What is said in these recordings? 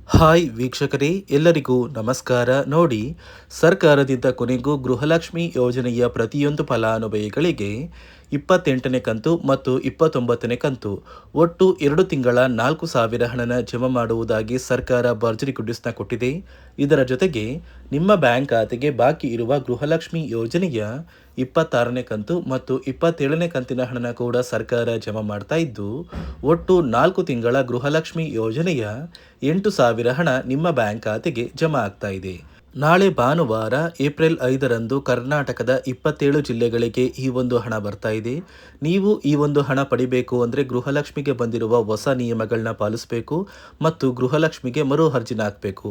Hi ವೀಕ್ಷಕರೇ, ಎಲ್ಲರಿಗೂ ನಮಸ್ಕಾರ. ನೋಡಿ, ಸರ್ಕಾರದಿಂದ ಕೊನೆಗೂ ಗೃಹಲಕ್ಷ್ಮಿ ಯೋಜನೆಯ ಪ್ರತಿಯೊಂದು ಫಲಾನುಭವಿಗಳಿಗೆ 28ನೇ ಕಂತು ಮತ್ತು 29ನೇ ಕಂತು ಒಟ್ಟು 2 ತಿಂಗಳ 4,000 ಹಣನ ಜಮಾ ಮಾಡುವುದಾಗಿ ಸರ್ಕಾರ ಭರ್ಜರಿ ಗುಡ್ಡಿಸ್ನ ಕೊಟ್ಟಿದೆ. ಇದರ ಜೊತೆಗೆ ನಿಮ್ಮ ಬ್ಯಾಂಕ್ ಖಾತೆಗೆ ಬಾಕಿ ಇರುವ ಗೃಹಲಕ್ಷ್ಮಿ ಯೋಜನೆಯ 26ನೇ ಕಂತು ಮತ್ತು 27ನೇ ಕಂತಿನ ಹಣನ ಕೂಡ ಸರ್ಕಾರ ಜಮಾ ಮಾಡ್ತಾ ಇದ್ದು, ಒಟ್ಟು 4 ತಿಂಗಳ ಗೃಹಲಕ್ಷ್ಮಿ ಯೋಜನೆಯ 8,000 ಹಣ ನಿಮ್ಮ ಬ್ಯಾಂಕ್ ಖಾತೆಗೆ ಜಮಾ ಆಗ್ತಾ ಇದೆ. ನಾಳೆ ಭಾನುವಾರ ಏಪ್ರಿಲ್ 5ರಂದು ಕರ್ನಾಟಕದ 27 ಜಿಲ್ಲೆಗಳಿಗೆ ಈ ಒಂದು ಹಣ ಬರ್ತಾ ಇದೆ. ನೀವು ಈ ಒಂದು ಹಣ ಪಡಿಬೇಕು ಅಂದರೆ ಗೃಹಲಕ್ಷ್ಮಿಗೆ ಬಂದಿರುವ ಹೊಸ ನಿಯಮಗಳನ್ನ ಪಾಲಿಸಬೇಕು ಮತ್ತು ಗೃಹಲಕ್ಷ್ಮಿಗೆ ಮರು ಅರ್ಜಿನ ಹಾಕಬೇಕು.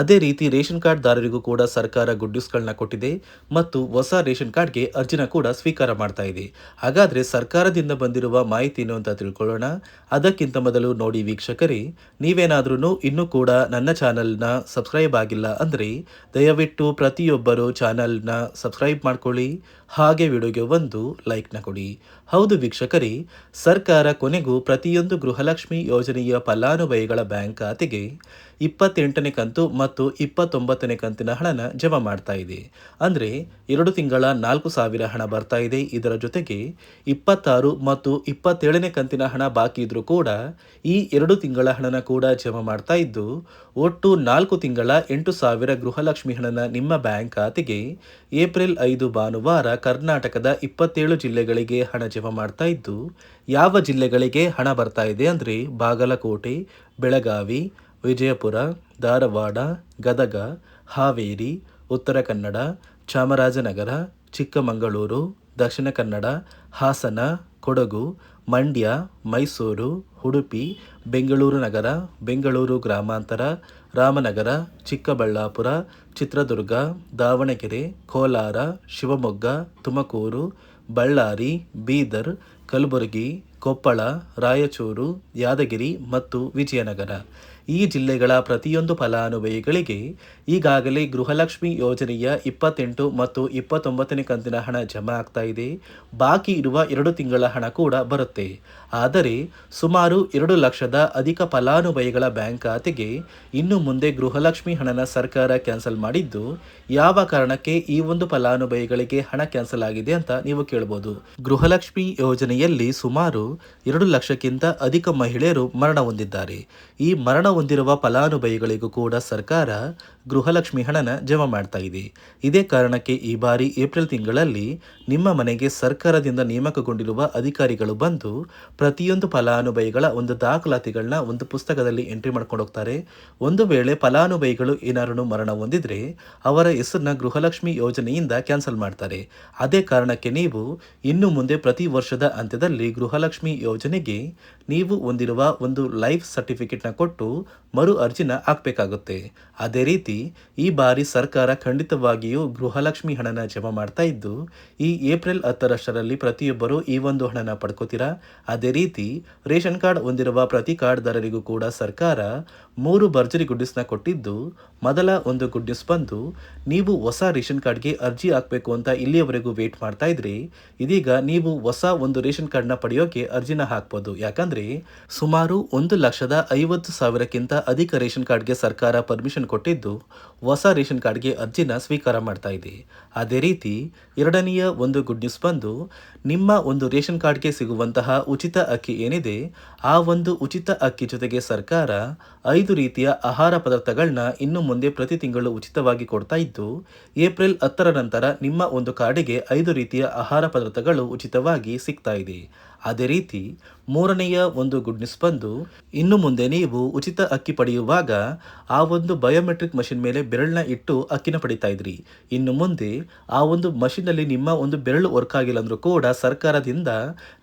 ಅದೇ ರೀತಿ ರೇಷನ್ ಕಾರ್ಡ್ ದಾರರಿಗೂ ಕೂಡ ಸರ್ಕಾರ ಗುಡ್ ನ್ಯೂಸ್ಗಳನ್ನ ಕೊಟ್ಟಿದೆ ಮತ್ತು ಹೊಸ ರೇಷನ್ ಕಾರ್ಡ್ಗೆ ಅರ್ಜಿನ ಕೂಡ ಸ್ವೀಕಾರ ಮಾಡ್ತಾ ಇದೆ. ಹಾಗಾದರೆ ಸರ್ಕಾರದಿಂದ ಬಂದಿರುವ ಮಾಹಿತಿ ಏನು ಅಂತ ತಿಳ್ಕೊಳ್ಳೋಣ. ಅದಕ್ಕಿಂತ ಮೊದಲು ನೋಡಿ ವೀಕ್ಷಕರೇ, ನೀವೇನಾದ್ರೂ ಇನ್ನೂ ಕೂಡ ನನ್ನ ಚಾನಲ್ನ ಸಬ್ಸ್ಕ್ರೈಬ್ ಆಗಿಲ್ಲ ಅಂದರೆ ದಯವಿಟ್ಟು ಪ್ರತಿಯೊಬ್ಬರು ಚಾನಲ್ನ ಸಬ್ಸ್ಕ್ರೈಬ್ ಮಾಡ್ಕೊಳ್ಳಿ, ಹಾಗೆ ವಿಡಿಯೋಗೆ ಒಂದು ಲೈಕ್ನ ಕೊಡಿ. ಹೌದು ವೀಕ್ಷಕರೇ, ಸರ್ಕಾರ ಕೊನೆಗೂ ಪ್ರತಿಯೊಂದು ಗೃಹಲಕ್ಷ್ಮಿ ಯೋಜನೆಯ ಫಲಾನುಭವಿಗಳ ಬ್ಯಾಂಕ್ ಖಾತೆಗೆ 28ನೇ ಕಂತು ಮತ್ತು 29ನೇ ಕಂತಿನ ಹಣನ ಜಮಾ ಮಾಡ್ತಾ ಇದೆ. ಅಂದರೆ 2 ತಿಂಗಳ 4,000 ಹಣ ಬರ್ತಾ ಇದೆ. ಇದರ ಜೊತೆಗೆ 26 ಮತ್ತು 27ನೇ ಕಂತಿನ ಹಣ ಬಾಕಿ ಇದ್ರೂ ಕೂಡ ಈ 2 ತಿಂಗಳ ಹಣನ ಕೂಡ ಜಮಾ ಮಾಡ್ತಾ ಇದ್ದು, ಒಟ್ಟು 4 ತಿಂಗಳ 8,000 ಗೃಹಲಕ್ಷ್ಮಿ ಹಣನ ನಿಮ್ಮ ಬ್ಯಾಂಕ್ ಖಾತೆಗೆ ಏಪ್ರಿಲ್ 5 ಭಾನುವಾರ ಕರ್ನಾಟಕದ 27 ಜಿಲ್ಲೆಗಳಿಗೆ ಹಣ ಜಮಾ ಮಾಡ್ತಾ ಇದ್ದು, ಯಾವ ಜಿಲ್ಲೆಗಳಿಗೆ ಹಣ ಬರ್ತಾ ಇದೆ ಅಂದರೆ ಬಾಗಲಕೋಟೆ, ಬೆಳಗಾವಿ, ವಿಜಯಪುರ, ಧಾರವಾಡ, ಗದಗ, ಹಾವೇರಿ, ಉತ್ತರ ಕನ್ನಡ, ಚಾಮರಾಜನಗರ, ಚಿಕ್ಕಮಗಳೂರು, ದಕ್ಷಿಣ ಕನ್ನಡ, ಹಾಸನ, ಕೊಡಗು, ಮಂಡ್ಯ, ಮೈಸೂರು, ಉಡುಪಿ, ಬೆಂಗಳೂರು ನಗರ, ಬೆಂಗಳೂರು ಗ್ರಾಮಾಂತರ, ರಾಮನಗರ, ಚಿಕ್ಕಬಳ್ಳಾಪುರ, ಚಿತ್ರದುರ್ಗ, ದಾವಣಗೆರೆ, ಕೋಲಾರ, ಶಿವಮೊಗ್ಗ, ತುಮಕೂರು, ಬಳ್ಳಾರಿ, ಬೀದರ್, ಕಲಬುರಗಿ, ಕೊಪ್ಪಳ, ರಾಯಚೂರು, ಯಾದಗಿರಿ ಮತ್ತು ವಿಜಯನಗರ ಈ ಜಿಲ್ಲೆಗಳ ಪ್ರತಿಯೊಂದು ಫಲಾನುಭವಿಗಳಿಗೆ ಈಗಾಗಲೇ ಗೃಹಲಕ್ಷ್ಮಿ ಯೋಜನೆಯ 28 ಮತ್ತು 29ನೇ ಕಂತಿನ ಹಣ ಜಮಾ ಆಗ್ತಾ ಇದೆ. ಬಾಕಿ ಇರುವ 2 ತಿಂಗಳ ಹಣ ಕೂಡ ಬರುತ್ತೆ. ಆದರೆ ಸುಮಾರು 2 ಲಕ್ಷದ ಅಧಿಕ ಫಲಾನುಭವಿಗಳ ಬ್ಯಾಂಕ್ ಖಾತೆಗೆ ಇನ್ನು ಮುಂದೆ ಗೃಹಲಕ್ಷ್ಮಿ ಹಣನ ಸರ್ಕಾರ ಕ್ಯಾನ್ಸಲ್ ಮಾಡಿದ್ದು, ಯಾವ ಕಾರಣಕ್ಕೆ ಈ ಒಂದು ಫಲಾನುಭವಿಗಳಿಗೆ ಹಣ ಕ್ಯಾನ್ಸಲ್ ಆಗಿದೆ ಅಂತ ನೀವು ಕೇಳಬಹುದು. ಗೃಹಲಕ್ಷ್ಮಿ ಯೋಜನೆಯಲ್ಲಿ ಸುಮಾರು 2 ಲಕ್ಷಕ್ಕಿಂತ ಅಧಿಕ ಮಹಿಳೆಯರು ಮರಣ ಹೊಂದಿದ್ದಾರೆ. ಈ ಮರಣ ಹೊಂದಿರುವ ಫಲಾನುಭವಿಗಳಿಗೂ ಕೂಡ ಸರ್ಕಾರ ಗೃಹಲಕ್ಷ್ಮಿ ಹಣನ ಜಮಾ ಮಾಡ್ತಾ ಇದೆ. ಇದೇ ಕಾರಣಕ್ಕೆ ಈ ಬಾರಿ ಏಪ್ರಿಲ್ ತಿಂಗಳಲ್ಲಿ ನಿಮ್ಮ ಮನೆಗೆ ಸರ್ಕಾರದಿಂದ ನೇಮಕಗೊಂಡಿರುವ ಅಧಿಕಾರಿಗಳು ಬಂದು ಪ್ರತಿಯೊಂದು ಫಲಾನುಭವಿಗಳ ಒಂದು ದಾಖಲಾತಿಗಳನ್ನ ಒಂದು ಪುಸ್ತಕದಲ್ಲಿ ಎಂಟ್ರಿ ಮಾಡ್ಕೊಂಡು ಹೋಗ್ತಾರೆ. ಒಂದು ವೇಳೆ ಫಲಾನುಭವಿಗಳು ಏನಾರು ಮರಣ ಹೊಂದಿದ್ರೆ ಅವರ ಹೆಸರನ್ನ ಗೃಹಲಕ್ಷ್ಮಿ ಯೋಜನೆಯಿಂದ ಕ್ಯಾನ್ಸಲ್ ಮಾಡ್ತಾರೆ. ಅದೇ ಕಾರಣಕ್ಕೆ ನೀವು ಇನ್ನು ಮುಂದೆ ಪ್ರತಿ ವರ್ಷದ ಅಂತ್ಯದಲ್ಲಿ ಗೃಹಲಕ್ಷ್ಮಿ ಯೋಜನೆಗೆ ನೀವು ಹೊಂದಿರುವ ಒಂದು ಲೈಫ್ ಸರ್ಟಿಫಿಕೇಟ್ನ ಕೊಟ್ಟು ಮರು ಅರ್ಜಿನ ಹಾಕಬೇಕಾಗುತ್ತೆ. ಅದೇ ರೀತಿ ಈ ಬಾರಿ ಸರ್ಕಾರ ಖಂಡಿತವಾಗಿಯೂ ಗೃಹಲಕ್ಷ್ಮಿ ಹಣನ ಜಮಾ ಮಾಡ್ತಾ ಇದ್ದು, ಈ ಏಪ್ರಿಲ್ 10ರಷ್ಟರಲ್ಲಿ ಪ್ರತಿಯೊಬ್ಬರು ಈ ಒಂದು ಹಣನ ಪಡ್ಕೋತೀರಾ. ಅದೇ ರೀತಿ ರೇಷನ್ ಕಾರ್ಡ್ ಹೊಂದಿರುವ ಪ್ರತಿ ಕಾರ್ಡ್ದಾರರಿಗೂ ಕೂಡ ಸರ್ಕಾರ 3 ಭರ್ಜರಿ ಗುಡ್ ನ್ಯೂಸ್ನ ಕೊಟ್ಟಿದ್ದು, ಮೊದಲ ಒಂದು ಗುಡ್ ನ್ಯೂಸ್ ಬಂದು ನೀವು ಹೊಸ ರೇಷನ್ ಕಾರ್ಡ್ಗೆ ಅರ್ಜಿ ಹಾಕಬೇಕು ಅಂತ ಇಲ್ಲಿಯವರೆಗೂ ವೇಟ್ ಮಾಡ್ತಾ ಇದ್ರಿ, ಇದೀಗ ನೀವು ಹೊಸ ಒಂದು ರೇಷನ್ ಕಾರ್ಡ್ನ ಪಡೆಯೋಕೆ ಅರ್ಜಿನ ಹಾಕ್ಬೋದು. ಯಾಕಂದ್ರೆ ಸುಮಾರು 1,50,000ಕ್ಕಿಂತ ಅಧಿಕ ರೇಷನ್ ಕಾರ್ಡ್ಗೆ ಸರ್ಕಾರ ಪರ್ಮಿಷನ್ ಕೊಟ್ಟಿದ್ದು, ಹೊಸ ರೇಷನ್ ಕಾರ್ಡ್ಗೆ ಅರ್ಜಿನ ಸ್ವೀಕಾರ ಮಾಡ್ತಾ ಇದೆ. ಅದೇ ರೀತಿ ಎರಡನೆಯ ಒಂದು ಗುಡ್ ನ್ಯೂಸ್ ಬಂದು ನಿಮ್ಮ ಒಂದು ರೇಷನ್ ಕಾರ್ಡ್ಗೆ ಸಿಗುವಂತಹ ಉಚಿತ ಅಕ್ಕಿ ಏನಿದೆ, ಆ ಒಂದು ಉಚಿತ ಅಕ್ಕಿ ಜೊತೆಗೆ ಸರ್ಕಾರ 5 ರೀತಿಯ ಆಹಾರ ಪದಾರ್ಥಗಳನ್ನ ಇನ್ನು ಮುಂದೆ ಪ್ರತಿ ತಿಂಗಳು ಉಚಿತವಾಗಿ ಕೊಡ್ತಾ ಇದ್ದು, ಏಪ್ರಿಲ್ 10ರ ನಂತರ ನಿಮ್ಮ ಒಂದು ಕಾರ್ಡಿಗೆ 5 ರೀತಿಯ ಆಹಾರ ಪದಾರ್ಥಗಳು ಉಚಿತವಾಗಿ ಸಿಗ್ತಾ ಇದೆ. ಅದೇ ರೀತಿ ಮೂರನೆಯ ಒಂದು ಗುಡ್ ನ್ಯೂಸ್ ಬಂದು ಇನ್ನು ಮುಂದೆ ನೀವು ಉಚಿತ ಅಕ್ಕಿ ಪಡೆಯುವಾಗ ಆ ಒಂದು ಬಯೋಮೆಟ್ರಿಕ್ ಮಷಿನ್ ಮೇಲೆ ಬೆರಳನ್ನ ಇಟ್ಟು ಅಕ್ಕಿನ ಪಡಿತಾ ಇದ್ರಿ. ಇನ್ನು ಮುಂದೆ ಆ ಒಂದು ಮಷಿನಲ್ಲಿ ನಿಮ್ಮ ಒಂದು ಬೆರಳು ವರ್ಕ್ ಆಗಿಲ್ಲ ಅಂದ್ರೂ ಕೂಡ ಸರ್ಕಾರದಿಂದ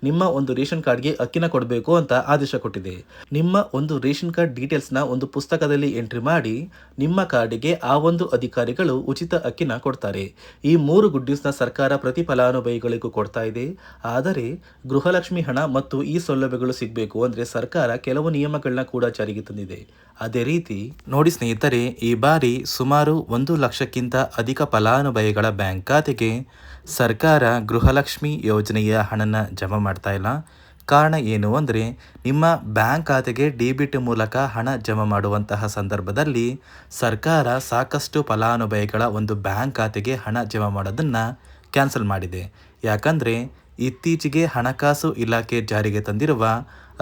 ನಿಮ್ಮ ಒಂದು ರೇಷನ್ ಕಾರ್ಡ್ಗೆ ಅಕ್ಕಿನ ಕೊಡಬೇಕು ಅಂತ ಆದೇಶ ಕೊಟ್ಟಿದೆ. ನಿಮ್ಮ ಒಂದು ರೇಷನ್ ಕಾರ್ಡ್ ಡೀಟೇಲ್ಸ್ನ ಒಂದು ಪುಸ್ತಕದಲ್ಲಿ ಎಂಟ್ರಿ ಮಾಡಿ ನಿಮ್ಮ ಕಾರ್ಡಿಗೆ ಆ ಒಂದು ಅಧಿಕಾರಿಗಳು ಉಚಿತ ಅಕ್ಕಿನ ಕೊಡ್ತಾರೆ. ಈ 3 ಗುಡ್ ನ್ಯೂಸ್ನ ಸರ್ಕಾರ ಪ್ರತಿ ಫಲಾನುಭವಿಗಳಿಗೂ ಕೊಡ್ತಾ ಇದೆ. ಆದರೆ ಗೃಹಲಕ್ಷ್ಮಿ ಹಣ ಮತ್ತು ಈ ಸೌಲಭ್ಯಗಳು ಸಿಗಬೇಕು ಅಂದರೆ ಸರ್ಕಾರ ಕೆಲವು ನಿಯಮಗಳನ್ನ ಕೂಡ ಜಾರಿಗೆ ತಂದಿದೆ. ಅದೇ ರೀತಿ ನೋಡಿ ಸ್ನೇಹಿತರೆ, ಈ ಬಾರಿ ಸುಮಾರು 1 ಲಕ್ಷಕ್ಕಿಂತ ಅಧಿಕ ಫಲಾನುಭವಿಗಳ ಬ್ಯಾಂಕ್ ಖಾತೆಗೆ ಸರ್ಕಾರ ಗೃಹಲಕ್ಷ್ಮಿ ಯೋಜನೆಯ ಹಣನ ಜಮಾ ಮಾಡ್ತಾ ಇಲ್ಲ. ಕಾರಣ ಏನು ಅಂದರೆ ನಿಮ್ಮ ಬ್ಯಾಂಕ್ ಖಾತೆಗೆ ಡೆಬಿಟ್ ಮೂಲಕ ಹಣ ಜಮಾ ಮಾಡುವಂತಹ ಸಂದರ್ಭದಲ್ಲಿ ಸರ್ಕಾರ ಸಾಕಷ್ಟು ಫಲಾನುಭವಿಗಳ ಒಂದು ಬ್ಯಾಂಕ್ ಖಾತೆಗೆ ಹಣ ಜಮಾ ಮಾಡೋದನ್ನು ಕ್ಯಾನ್ಸಲ್ ಮಾಡಿದೆ. ಯಾಕಂದರೆ ಇತ್ತೀಚೆಗೆ ಹಣಕಾಸು ಇಲಾಖೆ ಜಾರಿಗೆ ತಂದಿರುವ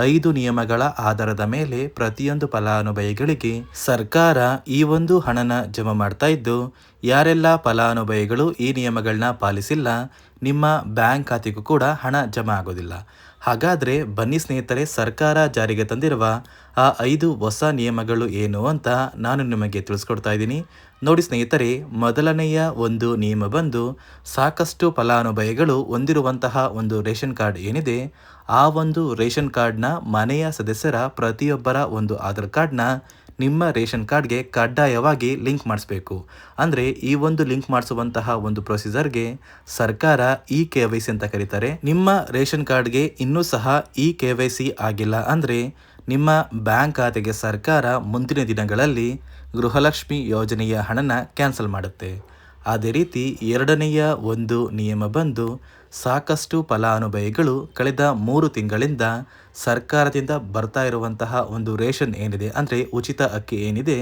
5 ನಿಯಮಗಳ ಆಧಾರದ ಮೇಲೆ ಪ್ರತಿಯೊಂದು ಫಲಾನುಭವಿಗಳಿಗೆ ಸರ್ಕಾರ ಈ ಒಂದು ಹಣನ ಜಮಾ ಮಾಡ್ತಾ ಇದ್ದು, ಯಾರೆಲ್ಲ ಫಲಾನುಭವಿಗಳು ಈ ನಿಯಮಗಳನ್ನ ಪಾಲಿಸಿಲ್ಲ ನಿಮ್ಮ ಬ್ಯಾಂಕ್ ಖಾತೆಗೂ ಕೂಡ ಹಣ ಜಮಾ ಆಗೋದಿಲ್ಲ. ಹಾಗಾದರೆ ಬನ್ನಿ ಸ್ನೇಹಿತರೆ, ಸರ್ಕಾರ ಜಾರಿಗೆ ತಂದಿರುವ ಆ 5 ಹೊಸ ನಿಯಮಗಳು ಏನು ಅಂತ ನಾನು ನಿಮಗೆ ತಿಳಿಸ್ಕೊಡ್ತಾ ಇದ್ದೀನಿ. ನೋಡಿ ಸ್ನೇಹಿತರೆ, ಮೊದಲನೆಯ ಒಂದು ನಿಯಮ ಬಂದು ಸಾಕಷ್ಟು ಫಲಾನುಭವಿಗಳು ಹೊಂದಿರುವಂತಹ ಒಂದು ರೇಷನ್ ಕಾರ್ಡ್ ಏನಿದೆ, ಆ ಒಂದು ರೇಷನ್ ಕಾರ್ಡ್ನ ಮನೆಯ ಸದಸ್ಯರ ಪ್ರತಿಯೊಬ್ಬರ ಒಂದು ಆಧಾರ್ ಕಾರ್ಡ್ನ ನಿಮ್ಮ ರೇಷನ್ ಕಾರ್ಡ್ಗೆ ಕಡ್ಡಾಯವಾಗಿ ಲಿಂಕ್ ಮಾಡಿಸ್ಬೇಕು. ಅಂದರೆ ಈ ಒಂದು ಲಿಂಕ್ ಮಾಡಿಸುವಂತಹ ಒಂದು ಪ್ರೊಸೀಜರ್ಗೆ ಸರ್ಕಾರ KYC ಅಂತ ಕರೀತಾರೆ. ನಿಮ್ಮ ರೇಷನ್ ಕಾರ್ಡ್ಗೆ ಇನ್ನೂ ಸಹ KYC ಆಗಿಲ್ಲ ಅಂದರೆ ನಿಮ್ಮ ಬ್ಯಾಂಕ್ ಖಾತೆಗೆ ಸರ್ಕಾರ ಮುಂದಿನ ದಿನಗಳಲ್ಲಿ ಗೃಹಲಕ್ಷ್ಮಿ ಯೋಜನೆಯ ಹಣನ ಕ್ಯಾನ್ಸಲ್ ಮಾಡುತ್ತೆ. ಅದೇ ರೀತಿ ಎರಡನೆಯ ಒಂದು ನಿಯಮ ಬಂದು ಸಾಕಷ್ಟು ಫಲಾನುಭವಿಗಳು ಕಳೆದ 3 ತಿಂಗಳಿಂದ ಸರ್ಕಾರದಿಂದ ಬರ್ತಾ ಇರುವಂತಹ ಒಂದು ರೇಷನ್ ಏನಿದೆ, ಅಂದರೆ ಉಚಿತ ಅಕ್ಕಿ ಏನಿದೆ,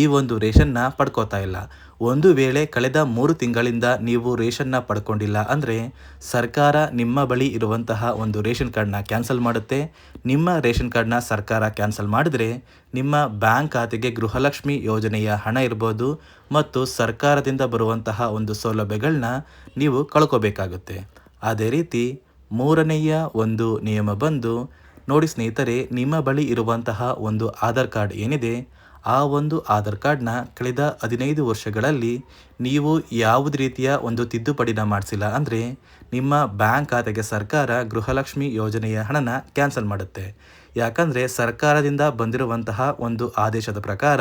ಈ ಒಂದು ರೇಷನ್ನ ಪಡ್ಕೋತಾ ಇಲ್ಲ. ಒಂದು ವೇಳೆ ಕಳೆದ 3 ತಿಂಗಳಿಂದ ನೀವು ರೇಷನ್ನ ಪಡ್ಕೊಂಡಿಲ್ಲ ಅಂದರೆ ಸರ್ಕಾರ ನಿಮ್ಮ ಬಳಿ ಇರುವಂತಹ ಒಂದು ರೇಷನ್ ಕಾರ್ಡ್ನ ಕ್ಯಾನ್ಸಲ್ ಮಾಡುತ್ತೆ. ನಿಮ್ಮ ರೇಷನ್ ಕಾರ್ಡ್ನ ಸರ್ಕಾರ ಕ್ಯಾನ್ಸಲ್ ಮಾಡಿದರೆ ನಿಮ್ಮ ಬ್ಯಾಂಕ್ ಖಾತೆಗೆ ಗೃಹಲಕ್ಷ್ಮಿ ಯೋಜನೆಯ ಹಣ ಇರ್ಬೋದು ಮತ್ತು ಸರ್ಕಾರದಿಂದ ಬರುವಂತಹ ಒಂದು ಸೌಲಭ್ಯಗಳನ್ನ ನೀವು ಕಳ್ಕೋಬೇಕಾಗುತ್ತೆ. ಅದೇ ರೀತಿ ಮೂರನೆಯ ಒಂದು ನಿಯಮ ಬಂದು ನೋಡಿ ಸ್ನೇಹಿತರೆ, ನಿಮ್ಮ ಬಳಿ ಇರುವಂತಹ ಒಂದು ಆಧಾರ್ ಕಾರ್ಡ್ ಏನಿದೆ, ಆ ಒಂದು ಆಧಾರ್ ಕಾರ್ಡ್ನ ಕಳೆದ 15 ವರ್ಷಗಳಲ್ಲಿ ನೀವು ಯಾವುದೇ ರೀತಿಯ ಒಂದು ತಿದ್ದುಪಡಿನ ಮಾಡಿಸಿಲ್ಲ ಅಂದರೆ ನಿಮ್ಮ ಬ್ಯಾಂಕ್ ಖಾತೆಗೆ ಸರ್ಕಾರ ಗೃಹಲಕ್ಷ್ಮಿ ಯೋಜನೆಯ ಹಣನ ಕ್ಯಾನ್ಸಲ್ ಮಾಡುತ್ತೆ. ಯಾಕಂದರೆ ಸರ್ಕಾರದಿಂದ ಬಂದಿರುವಂತಹ ಒಂದು ಆದೇಶದ ಪ್ರಕಾರ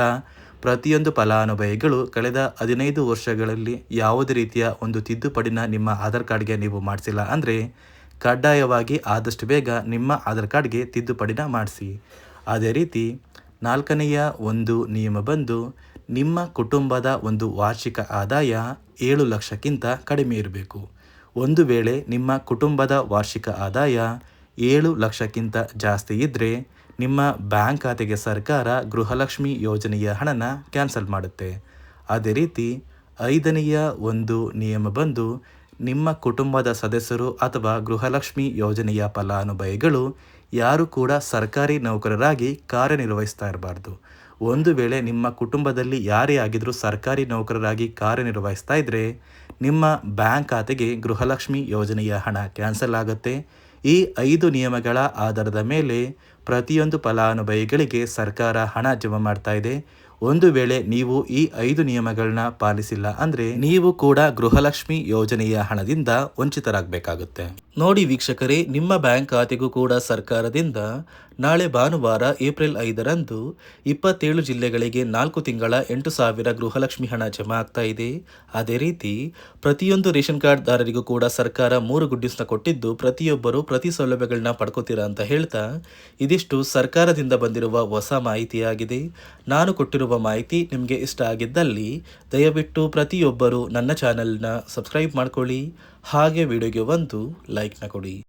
ಪ್ರತಿಯೊಂದು ಫಲಾನುಭವಿಗಳು ಕಳೆದ 15 ವರ್ಷಗಳಲ್ಲಿ ಯಾವುದೇ ರೀತಿಯ ಒಂದು ತಿದ್ದುಪಡಿನ ನಿಮ್ಮ ಆಧಾರ್ ಕಾರ್ಡ್ಗೆ ನೀವು ಮಾಡಿಸಿಲ್ಲ ಅಂದರೆ ಕಡ್ಡಾಯವಾಗಿ ಆದಷ್ಟು ಬೇಗ ನಿಮ್ಮ ಆಧಾರ್ ಕಾರ್ಡ್ಗೆ ತಿದ್ದುಪಡಿನ ಮಾಡಿಸಿ. ಅದೇ ರೀತಿ ನಾಲ್ಕನೆಯ ಒಂದು ನಿಯಮ ಬಂದು ನಿಮ್ಮ ಕುಟುಂಬದ ಒಂದು ವಾರ್ಷಿಕ ಆದಾಯ 7 ಲಕ್ಷಕ್ಕಿಂತ ಕಡಿಮೆ ಇರಬೇಕು. ಒಂದು ವೇಳೆ ನಿಮ್ಮ ಕುಟುಂಬದ ವಾರ್ಷಿಕ ಆದಾಯ 7 ಲಕ್ಷಕ್ಕಿಂತ ಜಾಸ್ತಿ ಇದ್ದರೆ ನಿಮ್ಮ ಬ್ಯಾಂಕ್ ಖಾತೆಗೆ ಸರ್ಕಾರ ಗೃಹಲಕ್ಷ್ಮಿ ಯೋಜನೆಯ ಹಣನ ಕ್ಯಾನ್ಸಲ್ ಮಾಡುತ್ತೆ. ಅದೇ ರೀತಿ ಐದನೆಯ ಒಂದು ನಿಯಮ ಬಂದು ನಿಮ್ಮ ಕುಟುಂಬದ ಸದಸ್ಯರು ಅಥವಾ ಗೃಹಲಕ್ಷ್ಮಿ ಯೋಜನೆಯ ಫಲಾನುಭವಿಗಳು ಯಾರು ಕೂಡ ಸರ್ಕಾರಿ ನೌಕರರಾಗಿ ಕಾರ್ಯನಿರ್ವಹಿಸ್ತಾ ಇರಬಾರ್ದು. ಒಂದು ವೇಳೆ ನಿಮ್ಮ ಕುಟುಂಬದಲ್ಲಿ ಯಾರೇ ಆಗಿದ್ರೂ ಸರ್ಕಾರಿ ನೌಕರರಾಗಿ ಕಾರ್ಯನಿರ್ವಹಿಸ್ತಾ ಇದ್ದರೆ ನಿಮ್ಮ ಬ್ಯಾಂಕ್ ಖಾತೆಗೆ ಗೃಹಲಕ್ಷ್ಮಿ ಯೋಜನೆಯ ಹಣ ಕ್ಯಾನ್ಸಲ್ ಆಗುತ್ತೆ. ಈ 5 ನಿಯಮಗಳ ಆಧಾರದ ಮೇಲೆ ಪ್ರತಿಯೊಂದು ಫಲಾನುಭವಿಗಳಿಗೆ ಸರ್ಕಾರ ಹಣ ಜಮಾ ಮಾಡ್ತಾ ಇದೆ. ಒಂದು ವೇಳೆ ನೀವು ಈ 5 ನಿಯಮಗಳನ್ನ ಪಾಲಿಸಿಲ್ಲ ಅಂದರೆ ನೀವು ಕೂಡ ಗೃಹಲಕ್ಷ್ಮಿ ಯೋಜನೆಯ ಹಣದಿಂದ ವಂಚಿತರಾಗಬೇಕಾಗುತ್ತೆ. ನೋಡಿ ವೀಕ್ಷಕರೇ, ನಿಮ್ಮ ಬ್ಯಾಂಕ್ ಖಾತೆಗೂ ಕೂಡ ಸರ್ಕಾರದಿಂದ ನಾಳೆ ಭಾನುವಾರ ಏಪ್ರಿಲ್ 5ರಂದು 27 ಜಿಲ್ಲೆಗಳಿಗೆ 4 ತಿಂಗಳ 8,000 ಗೃಹಲಕ್ಷ್ಮಿ ಹಣ ಜಮಾ ಆಗ್ತಾ ಇದೆ. ಅದೇ ರೀತಿ ಪ್ರತಿಯೊಂದು ರೇಷನ್ ಕಾರ್ಡ್ ದಾರರಿಗೂ ಕೂಡ ಸರ್ಕಾರ 3 ಗುಡ್ ನ್ಯೂಸ್ನ ಕೊಟ್ಟಿದ್ದು ಪ್ರತಿಯೊಬ್ಬರು ಪ್ರತಿ ಸೌಲಭ್ಯಗಳನ್ನ ಪಡ್ಕೋತೀರಾ ಅಂತ ಹೇಳ್ತಾ, ಇದಿಷ್ಟು ಸರ್ಕಾರದಿಂದ ಬಂದಿರುವ ಹೊಸ ಮಾಹಿತಿಯಾಗಿದೆ. ನಾನು ಕೊಟ್ಟಿರುವ ಮಾಹಿತಿ ನಿಮಗೆ ಇಷ್ಟ ಆಗಿದ್ದಲ್ಲಿ ದಯವಿಟ್ಟು ಪ್ರತಿಯೊಬ್ಬರು ನನ್ನ ಚಾನೆಲ್ನ ಸಬ್ಸ್ಕ್ರೈಬ್ ಮಾಡ್ಕೊಳ್ಳಿ, ಹಾಗೆ ವಿಡಿಯೋಗೆ ಒಂದು ಲೈಕ್ನ ಕೊಡಿ.